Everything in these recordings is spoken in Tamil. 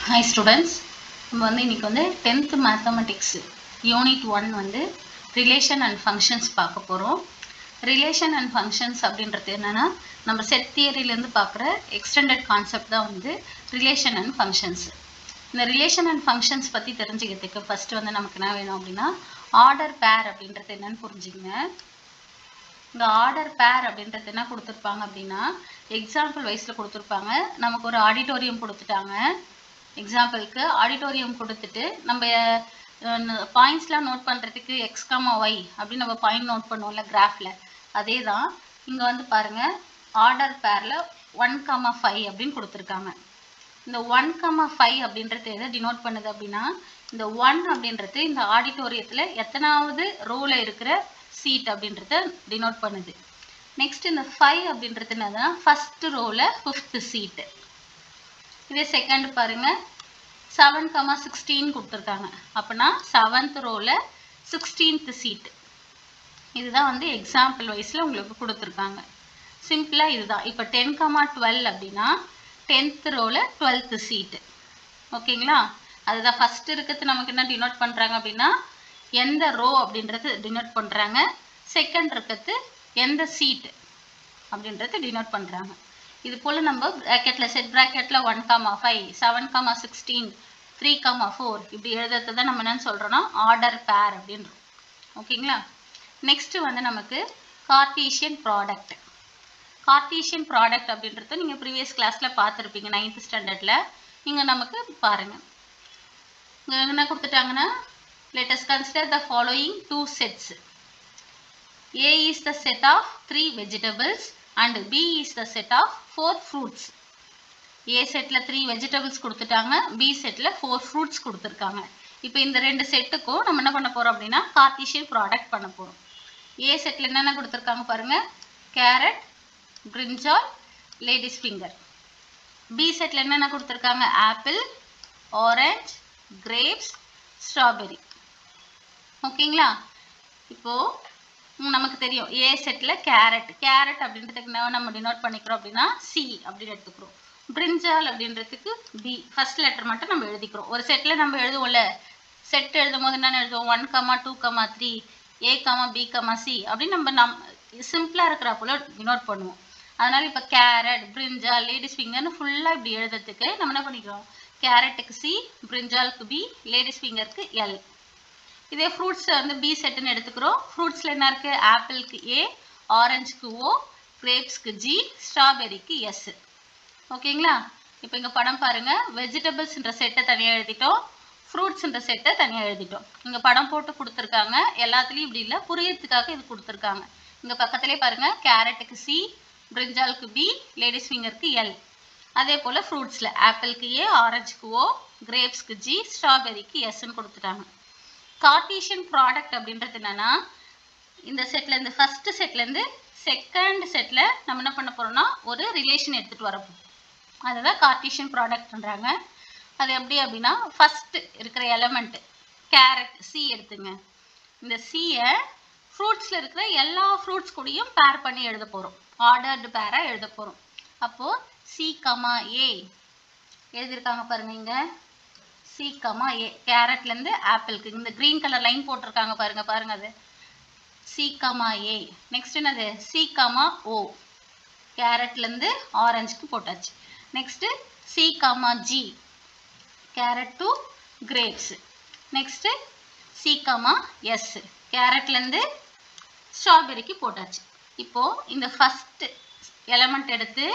Hi students, நம்ம வந்து இன்னைக்கு வந்து 10th mathematics unit 1 வந்து relation and functions பார்க்க போறோம். relation and functions அப்படின்றது என்னன்னா நம்ம செட் தியரியில இருந்து பார்க்குற extended concept தான் வந்து relation and functions. இந்த relation and functions பத்தி தெரிஞ்சுக்கிறதுக்கு first வந்து நமக்கு என்ன வேணும் அப்படின்னா order pair அப்படின்றது என்னன்னு புரிஞ்சுங்க. இந்த ஆர்டர் பேர் அப்படின்றது என்ன கொடுத்துருப்பாங்க அப்படின்னா எக்ஸாம்பிள் வைஸ்ல கொடுத்துருப்பாங்க. நமக்கு ஒரு ஆடிட்டோரியம் கொடுத்துட்டாங்க. எக்ஸாம்பிளுக்கு ஆடிட்டோரியம் கொடுத்துட்டு நம்ம பாயிண்ட்ஸ்லாம் நோட் பண்ணுறதுக்கு எக்ஸ் காமா ஒய் அப்படின்னு நம்ம பாயிண்ட் நோட் பண்ணுவோம்ல கிராஃபில், அதே தான் இங்கே வந்து பாருங்கள் ஆர்டர் பேரில் 1,5 அப்படின்னு கொடுத்துருக்காங்க. இந்த 1,5 அப்படின்றது எதை டினோட் பண்ணுது அப்படின்னா இந்த 1 அப்படின்றது இந்த ஆடிட்டோரியத்தில் எத்தனாவது ரோவில் இருக்கிற சீட் அப்படின்றத டினோட் பண்ணுது. நெக்ஸ்ட் இந்த 5 அப்படின்றது என்னதுன்னா ஃபர்ஸ்ட் ரோவில் 5th சீட்டு. இதே செகண்ட் பாருங்க 7,16 கொடுத்துருக்காங்க. அப்படின்னா 7th ரோவில் 16th சீட்டு. இதுதான் வந்து எக்ஸாம்பிள் வைஸில் உங்களுக்கு கொடுத்துருக்காங்க. சிம்பிளாக இதுதான். இப்போ 10,12 அப்படின்னா 10th ரோவில் 12th சீட்டு. ஓகேங்களா? அதுதான் ஃபர்ஸ்ட் இருக்கிறது நமக்கு என்ன டினோட் பண்ணுறாங்க அப்படின்னா எந்த ரோ அப்படின்றது டினோட் பண்ணுறாங்க. செகண்ட் இருக்கிறது எந்த சீட்டு அப்படின்றது டினோட் பண்ணுறாங்க. இது போல் நம்ம ப்ராக்கெட்டில் செட் ப்ராக்கெட்டில் 1,5 7,16 3,4 இப்படி எழுதுறது தான் நம்ம என்னன்னு சொல்கிறோன்னா ஆர்டர் பேர் அப்படின்றோம். ஓகேங்களா? நெக்ஸ்ட்டு வந்து நமக்கு கார்ட்டீசியன் ப்ராடக்ட். கார்ட்டீசியன் ப்ராடக்ட் அப்படின்றது நீங்கள் ப்ரீவியஸ் கிளாஸில் பார்த்துருப்பீங்க 9th ஸ்டாண்டர்டில். இங்கே நமக்கு பாருங்கள் இங்கே என்ன கொடுத்துட்டாங்கன்னா let us consider the following two sets. A is the set of 3 vegetables and B is the set of 4 fruits. A setல 3 vegetables கொடுத்துட்டாங்க, B setல 4 fruits கொடுத்துருக்காங்க. இப்போ இந்த ரெண்டு செட்டுக்கும் நம்ம என்ன பண்ண போறோம் அப்படின்னா கார்ட்டீசியன் ப்ராடக்ட் பண்ண போறோம். A setல என்னென்ன கொடுத்துருக்காங்க பாருங்க, கேரட், பிரிஞ்சால், லேடிஸ் ஃபிங்கர். B setல என்னென்ன கொடுத்துருக்காங்க, ஆப்பிள், ஆரஞ்சு, கிரேப்ஸ், ஸ்ட்ராபெரி. ஓகேங்களா? இப்போ நமக்கு தெரியும் ஏ செட்டில் கேரட். கேரட் அப்படின்றதுக்கு நம்ம டினோட் பண்ணிக்கிறோம் அப்படின்னா சி அப்படின்னு எடுத்துக்கிறோம். பிரிஞ்சால் அப்படின்றதுக்கு பி ஃபர்ஸ்ட் லெட்டர் மட்டும் நம்ம எழுதிக்கிறோம். ஒரு செட்டில் நம்ம எழுதுவோம்ல, செட் எழுதும் போது என்னென்னு எழுதுவோம் 1, 2, 3 A, B, C அப்படின்னு நம்ம சிம்பிளாக இருக்கிற போல டினோட் பண்ணுவோம். அதனால இப்போ கேரட், பிரிஞ்சால், லேடிஸ் ஃபிங்கர்னு ஃபுல்லாக இப்படி எழுதுறதுக்கு நம்ம என்ன பண்ணிக்கிறோம், கேரட்டுக்கு சி, பிரிஞ்சாலுக்கு பி, லேடிஸ் ஃபிங்கருக்கு எல். இதே ஃப்ரூட்ஸில் வந்து பி செட்டுன்னு எடுத்துக்கிறோம். ஃப்ரூட்ஸில் என்ன இருக்குது, ஆப்பிளுக்கு ஏ, ஆரஞ்சுக்கு ஓ, கிரேப்ஸ்க்கு ஜி, ஸ்ட்ராபெரிக்கு எஸ். ஓகேங்களா? இப்போ இங்கே படம் பாருங்கள், வெஜிடபிள்ஸ்ன்ற செட்டை தனியாக எழுதிட்டோம், ஃப்ரூட்ஸ்ன்ற செட்டை தனியாக எழுதிட்டோம். இங்கே படம் போட்டு கொடுத்துருக்காங்க. எல்லாத்துலேயும் இப்படி இல்லை, புரியறதுக்காக இது கொடுத்துருக்காங்க. இங்கே பக்கத்துலேயே பாருங்கள், கேரட்டுக்கு சி, பிரிஞ்சாலுக்கு பி, லேடிஸ் ஃபிங்கருக்கு எல். அதே போல் ஃப்ரூட்ஸில் ஆப்பிளுக்கு ஏ, ஆரஞ்சுக்கு ஓ, கிரேப்ஸ்க்கு ஜி, ஸ்ட்ராபெரிக்கு எஸ்ன்னு கொடுத்துட்டாங்க. கார்ட்டீசியன் ப்ராடக்ட் அப்படின்றது என்னன்னா இந்த செட்ல இருந்து ஃபர்ஸ்ட் செட்ல இருந்து செகண்ட் செட்ல நம்ம என்ன பண்ண போறோம்னா ஒரு ரிலேஷன் எடுத்துட்டு வரப்போம். அதுதான் கார்ட்டீசியன் ப்ராடக்ட்ன்றாங்க. அது எப்படி அப்படின்னா ஃபர்ஸ்ட் இருக்கிற எலமெண்ட் கேரட் சி எடுத்துங்க. இந்த சியை ஃப்ரூட்ஸ்ல இருக்கிற எல்லா ஃப்ரூட்ஸ் கூடயும் பேர் பண்ணி எழுத போறோம். ஆர்டர்டு பேரா எழுத போறோம். அப்போ சி கமா ஏ எழுதியிருக்காங்க பாருங்க. இங்க சி கமா ஏ கேரட்ல இருந்து ஆப்பிளுக்கு இந்த கிரீன் கலர் லைன் போட்டிருக்காங்க பாருங்க, பாருங்க அது சி கமா ஏ. நெக்ஸ்ட் என்னது சி கமா ஓ, கேரட்ல இருந்து ஆரஞ்சுக்கு போட்டாச்சு. Next C comma G, carrot to grapes. Next C comma S, கேரட்ல இருந்து ஸ்ட்ராபெரிக்கு போட்டாச்சு. இப்போ இந்த ஃபர்ஸ்ட் எலமெண்ட் எடுத்து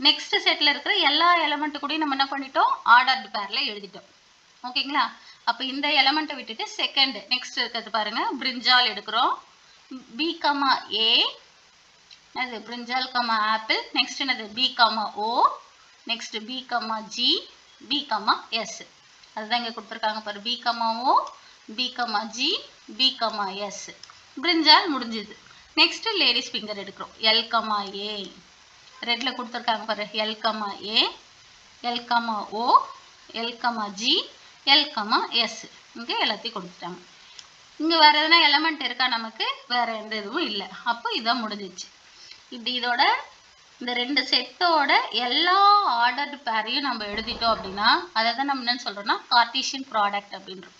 நெக்ஸ்ட் செட்ல இருக்கிற எல்லா எலமெண்ட் கூடயும் நம்ம என்ன பண்ணிட்டோம், ஆர்டர்டு பேர்ல எழுதிட்டோம். ஓகேங்களா? அப்போ இந்த எலமெண்ட்டை விட்டுட்டு செகண்ட் நெக்ஸ்ட் இருக்கிறது பாருங்க, பிரிஞ்சால் எடுக்கிறோம். பி கமா ஏ, அது பிரிஞ்சால் கமா ஆப்பிள். நெக்ஸ்ட் என்னது B comma O, next B comma G, B comma S. அதுதான் இங்கே கொடுத்துருக்காங்க பாரு, B comma O, B comma G, B comma S. Brinjal முடிஞ்சுது. நெக்ஸ்ட் லேடிஸ் ஃபிங்கர் எடுக்கிறோம். எல் கமா ஏ, ரெட்ல கொடுத்துருக்காங்க பாரு, L comma A, L comma O, L comma G, L comma S. இங்கே எல்லாத்தையும் கொடுத்துட்டாங்க. இங்கே வேறு எதுனா எலமெண்ட் இருக்கா, நமக்கு வேறு எந்த இதுவும் இல்லை. அப்போ இதான் முடிஞ்சிச்சு. இப்படி இதோட இந்த ரெண்டு செட்டோட எல்லா ஆர்டர்டு பேரையும் நம்ம எழுதிட்டோம் அப்படின்னா அதை தான் நம்ம என்னன்னு சொல்கிறோம்னா கார்ட்டீசியன் ப்ராடக்ட் அப்படின்றோம்.